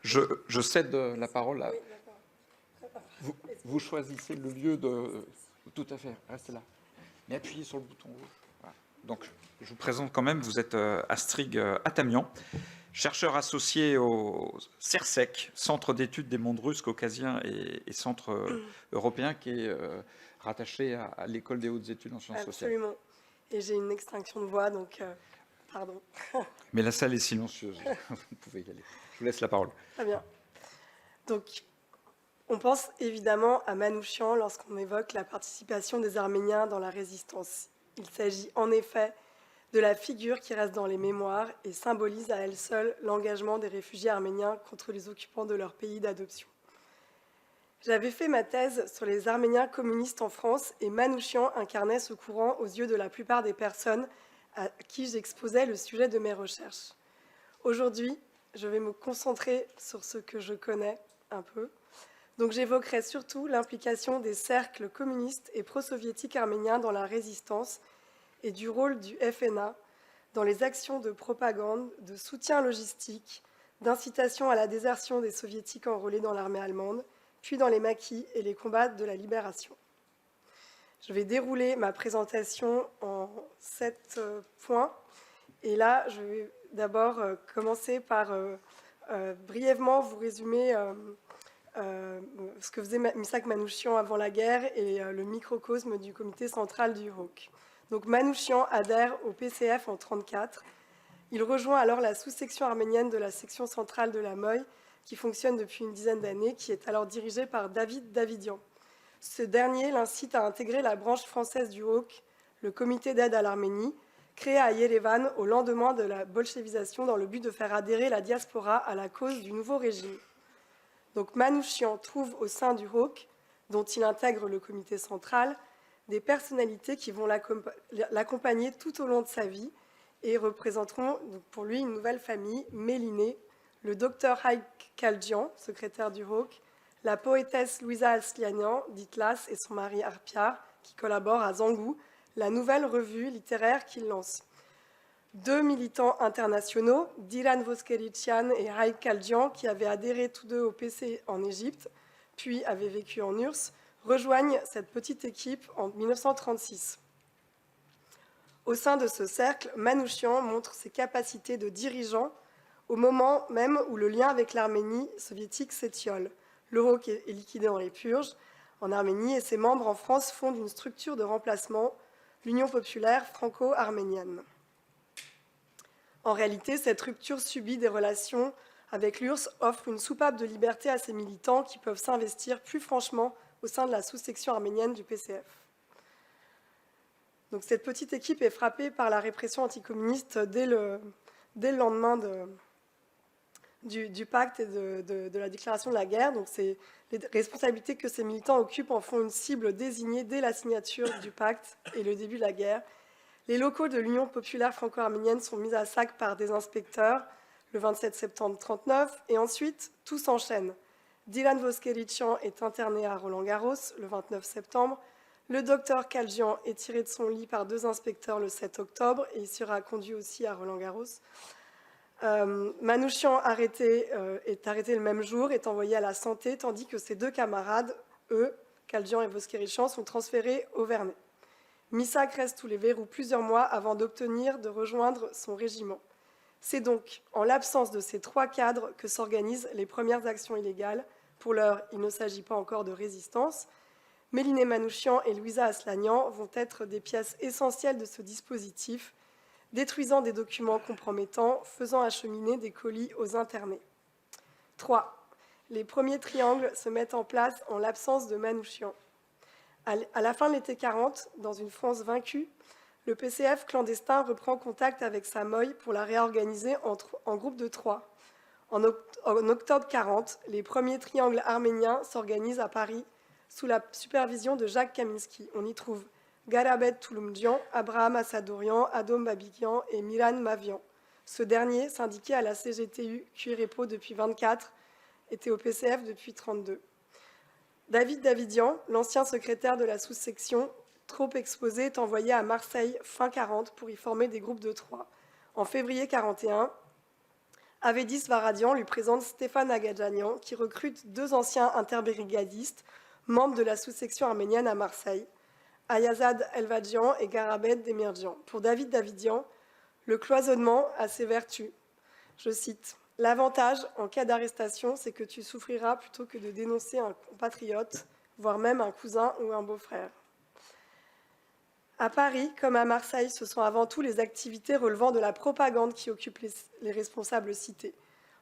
Je cède la parole à... Oui, d'accord. Vous choisissez le lieu de... Tout à fait, restez là. Mais appuyez sur le bouton rouge. Voilà. Donc, je vous présente quand même, vous êtes Astrig Atamian, chercheur associé au CERSEC, Centre d'études des mondes russes, caucasiens et Centre européen, qui est rattaché à l'École des hautes études en sciences sociales. Absolument. Et j'ai une extinction de voix, donc pardon. Mais la salle est silencieuse, vous pouvez y aller. Je vous laisse la parole. Très bien. Donc, on pense évidemment à Manouchian lorsqu'on évoque la participation des Arméniens dans la résistance. Il s'agit en effet de la figure qui reste dans les mémoires et symbolise à elle seule l'engagement des réfugiés arméniens contre les occupants de leur pays d'adoption. J'avais fait ma thèse sur les Arméniens communistes en France et Manouchian incarnait ce courant aux yeux de la plupart des personnes à qui j'exposais le sujet de mes recherches. Aujourd'hui, je vais me concentrer sur ce que je connais un peu. Donc j'évoquerai surtout l'implication des cercles communistes et pro-soviétiques arméniens dans la résistance et du rôle du FNA dans les actions de propagande, de soutien logistique, d'incitation à la désertion des soviétiques enrôlés dans l'armée allemande, puis dans les maquis et les combats de la libération. Je vais dérouler ma présentation en 7 points. Et là, je vais d'abord commencer par brièvement vous résumer ce que faisait Misak Manouchian avant la guerre et le microcosme du comité central du ROC. Donc Manouchian adhère au PCF en 1934. Il rejoint alors la sous-section arménienne de la section centrale de la MOI, qui fonctionne depuis une dizaine d'années, qui est alors dirigée par David Davidian. Ce dernier l'incite à intégrer la branche française du ROC, le comité d'aide à l'Arménie, créé à Yerevan au lendemain de la bolchevisation dans le but de faire adhérer la diaspora à la cause du nouveau régime. Donc Manouchian trouve au sein du ROC, dont il intègre le comité central, des personnalités qui vont l'accompagner tout au long de sa vie et représenteront donc pour lui une nouvelle famille, Méliné, le docteur Haïk Kaldjian, secrétaire du ROC, la poétesse Louisa Aslianian, dite Las, et son mari Arpiar, qui collaborent à Zangou, la nouvelle revue littéraire qu'il lance. 2 militants internationaux, Dilan Voskerician et Haïk Kaldjian, qui avaient adhéré tous deux au PC en Égypte, puis avaient vécu en URSS, rejoignent cette petite équipe en 1936. Au sein de ce cercle, Manouchian montre ses capacités de dirigeant au moment même où le lien avec l'Arménie soviétique s'étiole. Le ROC est liquidé dans les purges en Arménie et ses membres en France fondent une structure de remplacement, l'Union populaire franco-arménienne. En réalité, cette rupture subie des relations avec l'URSS offre une soupape de liberté à ces militants qui peuvent s'investir plus franchement au sein de la sous-section arménienne du PCF. Donc, cette petite équipe est frappée par la répression anticommuniste dès le lendemain du pacte et de la déclaration de la guerre. Donc, les responsabilités que ces militants occupent en font une cible désignée dès la signature du pacte et le début de la guerre. Les locaux de l'Union populaire franco-arménienne sont mis à sac par des inspecteurs le 27 septembre 1939 et ensuite tout s'enchaîne. Dilan Voskerician est interné à Roland-Garros le 29 septembre. Le docteur Kaldjian est tiré de son lit par 2 inspecteurs le 7 octobre et il sera conduit aussi à Roland-Garros. Manouchian est arrêté le même jour, est envoyé à la santé, tandis que ses 2 camarades, eux, Kaldjian et Voskerician, sont transférés au Vernet. Misak reste sous les verrous plusieurs mois avant d'obtenir de rejoindre son régiment. C'est donc en l'absence de ces 3 cadres que s'organisent les premières actions illégales. Pour l'heure, il ne s'agit pas encore de résistance. Méliné Manouchian et Louisa Aslianian vont être des pièces essentielles de ce dispositif, détruisant des documents compromettants, faisant acheminer des colis aux internés. 3. Les premiers triangles se mettent en place en l'absence de Manouchian. À la fin de l'été 40, dans une France vaincue, le PCF clandestin reprend contact avec sa MOI pour la réorganiser en groupe de 3. En octobre 40, les premiers triangles arméniens s'organisent à Paris sous la supervision de Jacques Kaminski. On y trouve Garabet Touloumdian, Abraham Assadourian, Adom Babikian et Miran Mavian. Ce dernier, syndiqué à la CGTU, Cuir et Peau depuis 1924, était au PCF depuis 1932. David Davidian, l'ancien secrétaire de la sous-section, trop exposé, est envoyé à Marseille fin 40 pour y former des groupes de 3. En février 41, Avedis Varadian lui présente Stéphane Agadjanian, qui recrute 2 anciens interbrigadistes, membres de la sous-section arménienne à Marseille, Ayazad Elvadjian et Garabed Demirjian. Pour David Davidian, le cloisonnement a ses vertus. Je cite, « L'avantage en cas d'arrestation, c'est que tu souffriras plutôt que de dénoncer un compatriote, voire même un cousin ou un beau-frère. » À Paris, comme à Marseille, ce sont avant tout les activités relevant de la propagande qui occupent les responsables cités.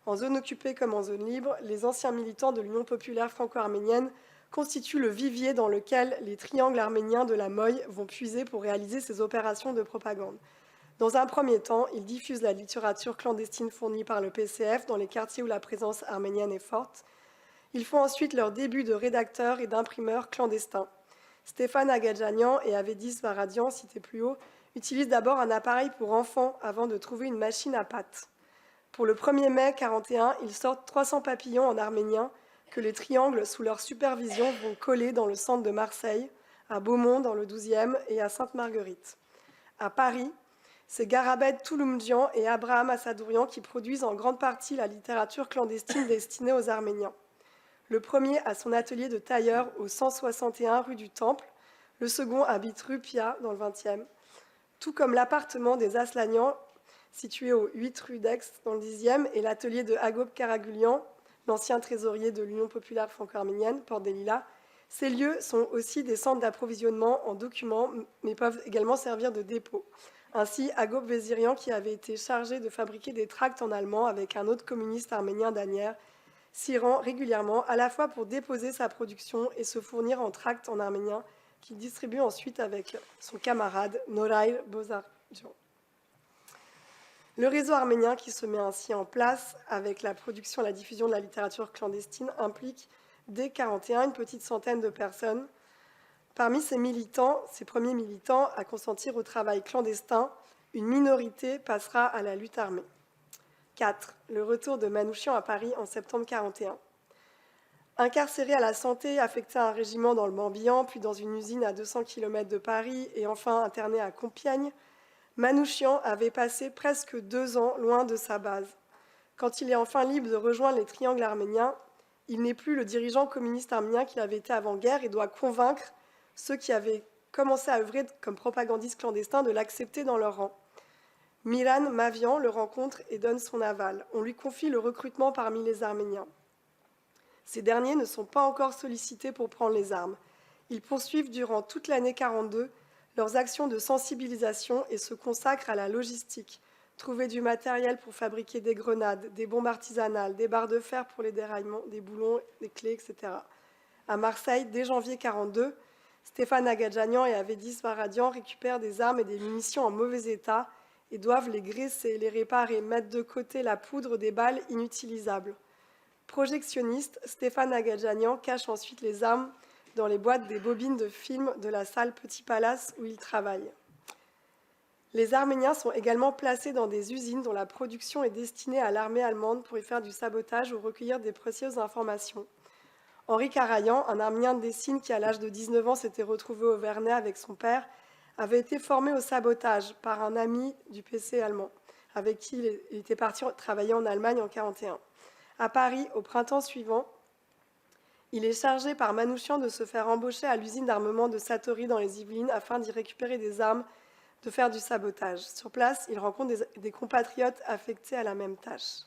En zone occupée comme en zone libre, les anciens militants de l'Union populaire franco-arménienne constituent le vivier dans lequel les triangles arméniens de la Moye vont puiser pour réaliser ces opérations de propagande. Dans un premier temps, ils diffusent la littérature clandestine fournie par le PCF dans les quartiers où la présence arménienne est forte. Ils font ensuite leur début de rédacteurs et d'imprimeurs clandestins. Stéphane Agadjanian et Avedis Varadian, cités plus haut, utilisent d'abord un appareil pour enfants avant de trouver une machine à pâte. Pour le 1er mai 1941, ils sortent 300 papillons en arménien que les triangles, sous leur supervision, vont coller dans le centre de Marseille, à Beaumont dans le 12e et à Sainte-Marguerite. À Paris, c'est Garabed Touloumdjian et Abraham Assadourian qui produisent en grande partie la littérature clandestine destinée aux Arméniens. Le premier a son atelier de tailleur au 161 rue du Temple, le second habite rue Pia dans le 20e, tout comme l'appartement des Aslanian, situé au 8 rue d'Aix dans le 10e, et l'atelier de Agop Karagulian, l'ancien trésorier de l'Union populaire franco-arménienne, Porte des Lilas. Ces lieux sont aussi des centres d'approvisionnement en documents, mais peuvent également servir de dépôt. Ainsi, Agop Vézirian, qui avait été chargé de fabriquer des tracts en allemand avec un autre communiste arménien d'Anières, s'y rend régulièrement, à la fois pour déposer sa production et se fournir en tracts en arménien, qu'il distribue ensuite avec son camarade Norail Bozardjian. Le réseau arménien qui se met ainsi en place avec la production et la diffusion de la littérature clandestine implique dès 1941 une petite centaine de personnes. Parmi ces militants, ces premiers militants à consentir au travail clandestin, une minorité passera à la lutte armée. 4. Le retour de Manouchian à Paris en septembre 1941. Incarcéré à la santé, affecté à un régiment dans le Morbihan, puis dans une usine à 200 km de Paris et enfin interné à Compiègne, Manouchian avait passé presque 2 ans loin de sa base. Quand il est enfin libre de rejoindre les triangles arméniens, il n'est plus le dirigeant communiste arménien qu'il avait été avant-guerre et doit convaincre ceux qui avaient commencé à œuvrer comme propagandistes clandestins de l'accepter dans leur rang. Miran Mavian le rencontre et donne son aval. On lui confie le recrutement parmi les Arméniens. Ces derniers ne sont pas encore sollicités pour prendre les armes. Ils poursuivent durant toute l'année 1942 leurs actions de sensibilisation et se consacrent à la logistique, trouver du matériel pour fabriquer des grenades, des bombes artisanales, des barres de fer pour les déraillements, des boulons, des clés, etc. À Marseille, dès janvier 1942, Stéphane Agadjanian et Avedis Varadian récupèrent des armes et des munitions en mauvais état et doivent les graisser, les réparer, mettre de côté la poudre des balles inutilisables. Projectionniste, Stéphane Agadjanian cache ensuite les armes dans les boîtes des bobines de films de la salle Petit Palace où il travaille. Les Arméniens sont également placés dans des usines dont la production est destinée à l'armée allemande pour y faire du sabotage ou recueillir des précieuses informations. Henri Karayan, un Arménien de Dessine qui, à l'âge de 19 ans, s'était retrouvé au Vernet avec son père, avait été formé au sabotage par un ami du PC allemand, avec qui il était parti travailler en Allemagne en 1941. À Paris, au printemps suivant, il est chargé par Manouchian de se faire embaucher à l'usine d'armement de Satory dans les Yvelines afin d'y récupérer des armes, de faire du sabotage. Sur place, il rencontre des compatriotes affectés à la même tâche.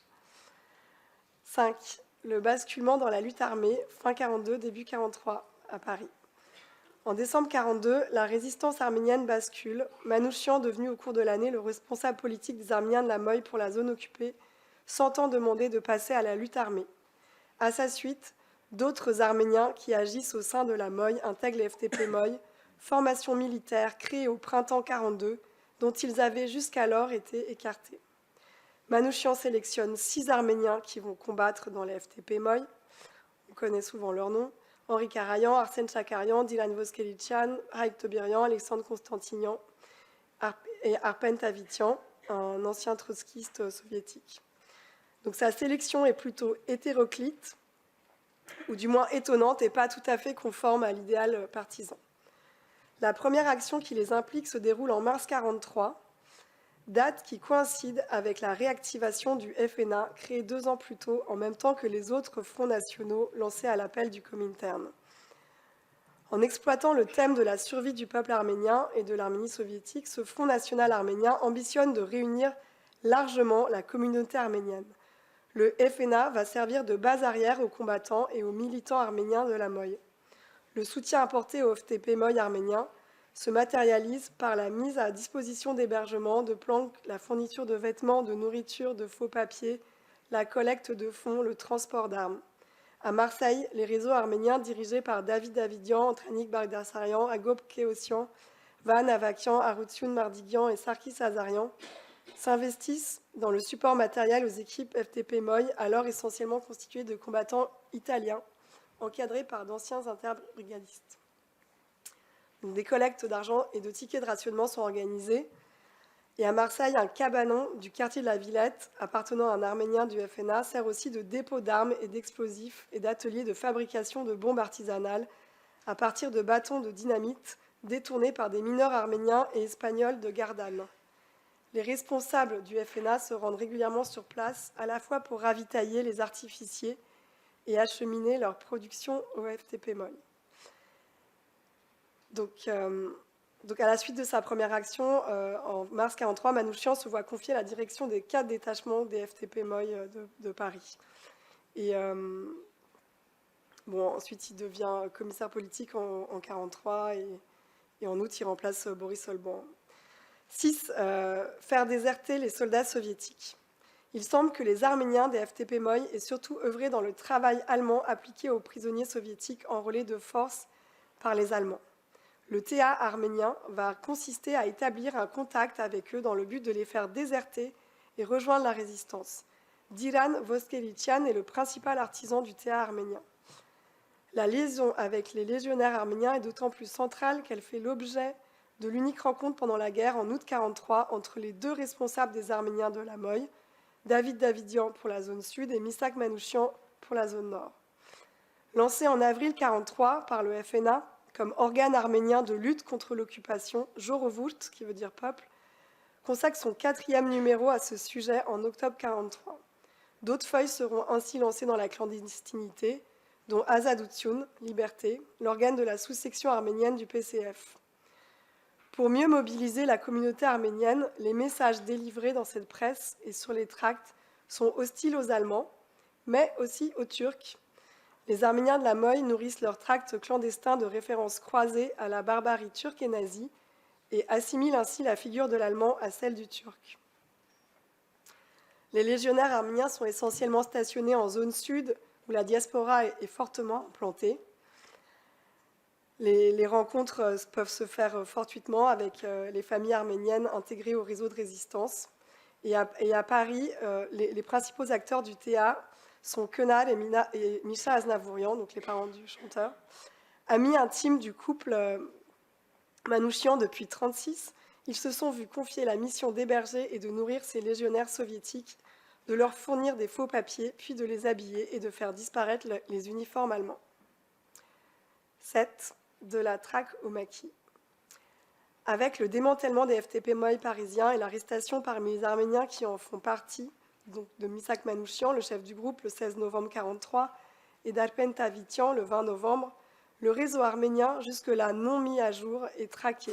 5. Le basculement dans la lutte armée, fin 1942, début 1943, à Paris. En décembre 1942, la résistance arménienne bascule, Manouchian, devenu au cours de l'année le responsable politique des Arméniens de la Moye pour la zone occupée, s'entend demander de passer à la lutte armée. À sa suite, d'autres Arméniens qui agissent au sein de la Moye intègrent les FTP Moye, formation militaire créée au printemps 1942, dont ils avaient jusqu'alors été écartés. Manouchian sélectionne 6 Arméniens qui vont combattre dans les FTP Moye. On connaît souvent leurs noms. Henri Karayan, Arsène Chakarian, Dylan Voskelichian, Raik Tobirian, Alexandre Constantinian et Arpen Tavitian, un ancien trotskiste soviétique. Donc sa sélection est plutôt hétéroclite, ou du moins étonnante et pas tout à fait conforme à l'idéal partisan. La première action qui les implique se déroule en mars 1943. date qui coïncide avec la réactivation du FNA, créé 2 ans plus tôt, en même temps que les autres fronts nationaux lancés à l'appel du Comintern. En exploitant le thème de la survie du peuple arménien et de l'Arménie soviétique, ce Front national arménien ambitionne de réunir largement la communauté arménienne. Le FNA va servir de base arrière aux combattants et aux militants arméniens de la MOI. Le soutien apporté au FTP MOI arménien se matérialise par la mise à disposition d'hébergements, de planques, la fourniture de vêtements, de nourriture, de faux papiers, la collecte de fonds, le transport d'armes. À Marseille, les réseaux arméniens dirigés par David Davidian, Antranik Bagdasaryan, Agop Keossian, Van Avakian, Arutsun Mardigian et Sarkis Azarian s'investissent dans le support matériel aux équipes FTP MOI, alors essentiellement constituées de combattants italiens, encadrés par d'anciens interbrigadistes. Des collectes d'argent et de tickets de rationnement sont organisées. Et à Marseille, un cabanon du quartier de la Villette, appartenant à un Arménien du FNA, sert aussi de dépôt d'armes et d'explosifs et d'atelier de fabrication de bombes artisanales à partir de bâtons de dynamite détournés par des mineurs arméniens et espagnols de Gardanne. Les responsables du FNA se rendent régulièrement sur place, à la fois pour ravitailler les artificiers et acheminer leur production au FTP MOI. Donc, à la suite de sa première action, en mars 1943, Manouchian se voit confier la direction des 4 détachements des FTP MOI de Paris. Et ensuite, il devient commissaire politique en 1943 et en août, il remplace Boris Olban. 6. Faire déserter les soldats soviétiques. Il semble que les Arméniens des FTP MOI aient surtout œuvré dans le travail allemand appliqué aux prisonniers soviétiques enrôlés de force par les Allemands. Le TA arménien va consister à établir un contact avec eux dans le but de les faire déserter et rejoindre la résistance. Diran Voskelichian est le principal artisan du TA arménien. La liaison avec les légionnaires arméniens est d'autant plus centrale qu'elle fait l'objet de l'unique rencontre pendant la guerre en août 1943 entre les 2 responsables des Arméniens de la MOI, David Davidian pour la zone sud et Misak Manouchian pour la zone nord. Lancé en avril 1943 par le FNA, comme organe arménien de lutte contre l'occupation, Jorovult, qui veut dire peuple, consacre son 4e numéro à ce sujet en octobre 1943. D'autres feuilles seront ainsi lancées dans la clandestinité, dont Azadutsun, Liberté, l'organe de la sous-section arménienne du PCF. Pour mieux mobiliser la communauté arménienne, les messages délivrés dans cette presse et sur les tracts sont hostiles aux Allemands, mais aussi aux Turcs. Les Arméniens de la MOI nourrissent leurs tracts clandestins de références croisées à la barbarie turque et nazie et assimilent ainsi la figure de l'Allemand à celle du Turc. Les légionnaires arméniens sont essentiellement stationnés en zone sud, où la diaspora est fortement implantée. Les rencontres peuvent se faire fortuitement avec les familles arméniennes intégrées au réseau de résistance. Et à Paris, les principaux acteurs du TA sont Kenal et Misha Aznavourian, donc les parents du chanteur. Amis intimes du couple Manouchian depuis 1936, ils se sont vus confier la mission d'héberger et de nourrir ces légionnaires soviétiques, de leur fournir des faux papiers, puis de les habiller et de faire disparaître les uniformes allemands. 7. De la traque au maquis. Avec le démantèlement des FTP MOI parisiens et l'arrestation parmi les Arméniens qui en font partie, donc de Misak Manouchian, le chef du groupe, le 16 novembre 1943, et d'Arpen Tavitian, le 20 novembre, le réseau arménien, jusque-là non mis à jour, est traqué.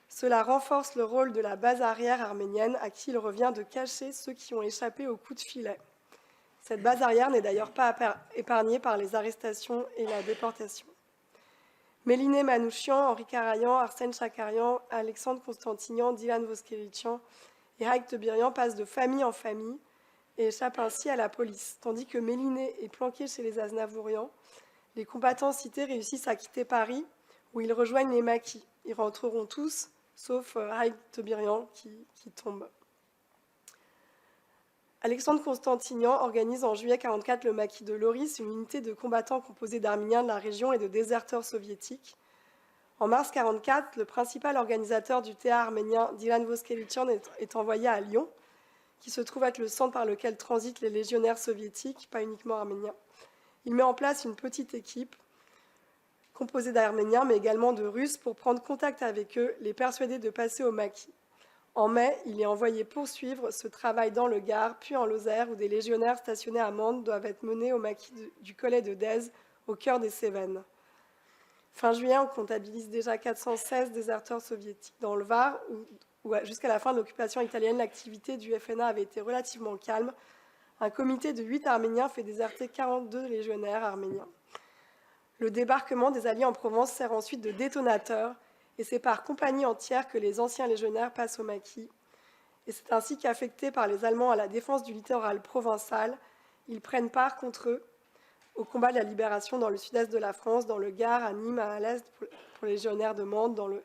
Cela renforce le rôle de la base arrière arménienne à qui il revient de cacher ceux qui ont échappé au coup de filet. Cette base arrière n'est d'ailleurs pas épargnée par les arrestations et la déportation. Méliné Manouchian, Henri Karayan, Arsène Chakarian, Alexandre Constantinan, Dylan Voskelichian et Haïk Tebirian passent de famille en famille et échappent ainsi à la police. Tandis que Méliné est planqué chez les Aznavourian, les combattants cités réussissent à quitter Paris, où ils rejoignent les maquis. Ils rentreront tous, sauf Haïk Tebirian qui tombe. Alexandre Constantinan organise en juillet 1944 le maquis de Loris, une unité de combattants composée d'Arméniens de la région et de déserteurs soviétiques. En mars 1944, le principal organisateur du TA arménien, Dylan Voskelichian, est envoyé à Lyon, qui se trouve être le centre par lequel transitent les légionnaires soviétiques, pas uniquement arméniens. Il met en place une petite équipe composée d'Arméniens, mais également de Russes, pour prendre contact avec eux, les persuader de passer au maquis. En mai, il est envoyé poursuivre ce travail dans le Gard, puis en Lozère, où des légionnaires stationnés à Mende doivent être menés au maquis du Collet de Dèze, au cœur des Cévennes. Fin juillet, on comptabilise déjà 416 déserteurs soviétiques dans le Var, où jusqu'à la fin de l'occupation italienne, l'activité du FNA avait été relativement calme. Un comité de 8 Arméniens fait déserter 42 légionnaires arméniens. Le débarquement des Alliés en Provence sert ensuite de détonateur, et c'est par compagnie entière que les anciens légionnaires passent au maquis. Et c'est ainsi qu'affectés par les Allemands à la défense du littoral provençal, ils prennent part contre eux au combat de la libération dans le sud-est de la France, dans le Gard, à Nîmes, à l'est pour les légionnaires de Mende,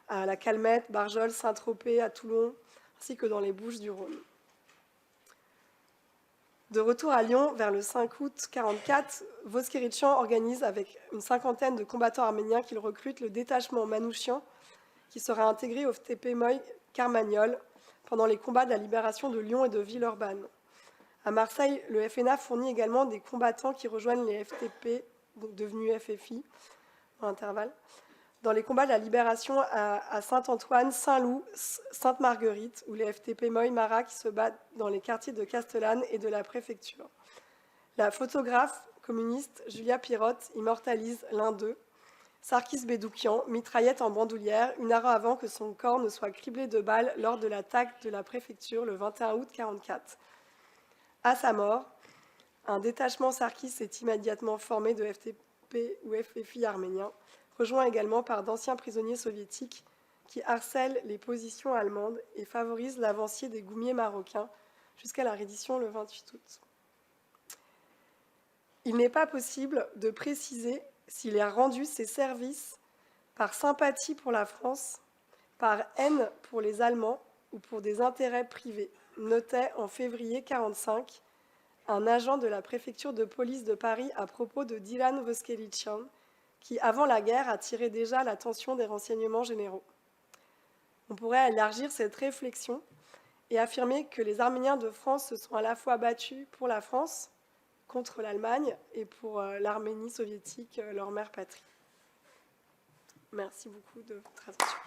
à la Calmette, Barjol, Saint-Tropez, à Toulon, ainsi que dans les Bouches-du-Rhône. De retour à Lyon, vers le 5 août 1944, Voskeritchan organise avec une cinquantaine de combattants arméniens qu'il recrute le détachement Manouchian, qui sera intégré au FTP Moy Carmagnole pendant les combats de la libération de Lyon et de Villeurbanne. À Marseille, le FNA fournit également des combattants qui rejoignent les FTP, donc devenus FFI, en intervalle, dans les combats de la libération à Saint-Antoine, Saint-Loup, Sainte-Marguerite, où les FTP Moy-Marat qui se battent dans les quartiers de Castellane et de la préfecture. La photographe communiste Julia Pirotte immortalise l'un d'eux, Sarkis Bedoukian, mitraillette en bandoulière, une heure avant que son corps ne soit criblé de balles lors de l'attaque de la préfecture le 21 août 1944. À sa mort, un détachement Sarkis est immédiatement formé de FTP ou FFI arméniens, rejoint également par d'anciens prisonniers soviétiques qui harcèlent les positions allemandes et favorisent l'avancier des goumiers marocains jusqu'à la reddition le 28 août. Il n'est pas possible de préciser s'il a rendu ses services par sympathie pour la France, par haine pour les Allemands ou pour des intérêts privés, notait en février 1945 un agent de la préfecture de police de Paris à propos de Dylan Voskeritchan, qui, avant la guerre, attirait déjà l'attention des renseignements généraux. On pourrait élargir cette réflexion et affirmer que les Arméniens de France se sont à la fois battus pour la France, contre l'Allemagne, et pour l'Arménie soviétique, leur mère patrie. Merci beaucoup de votre attention.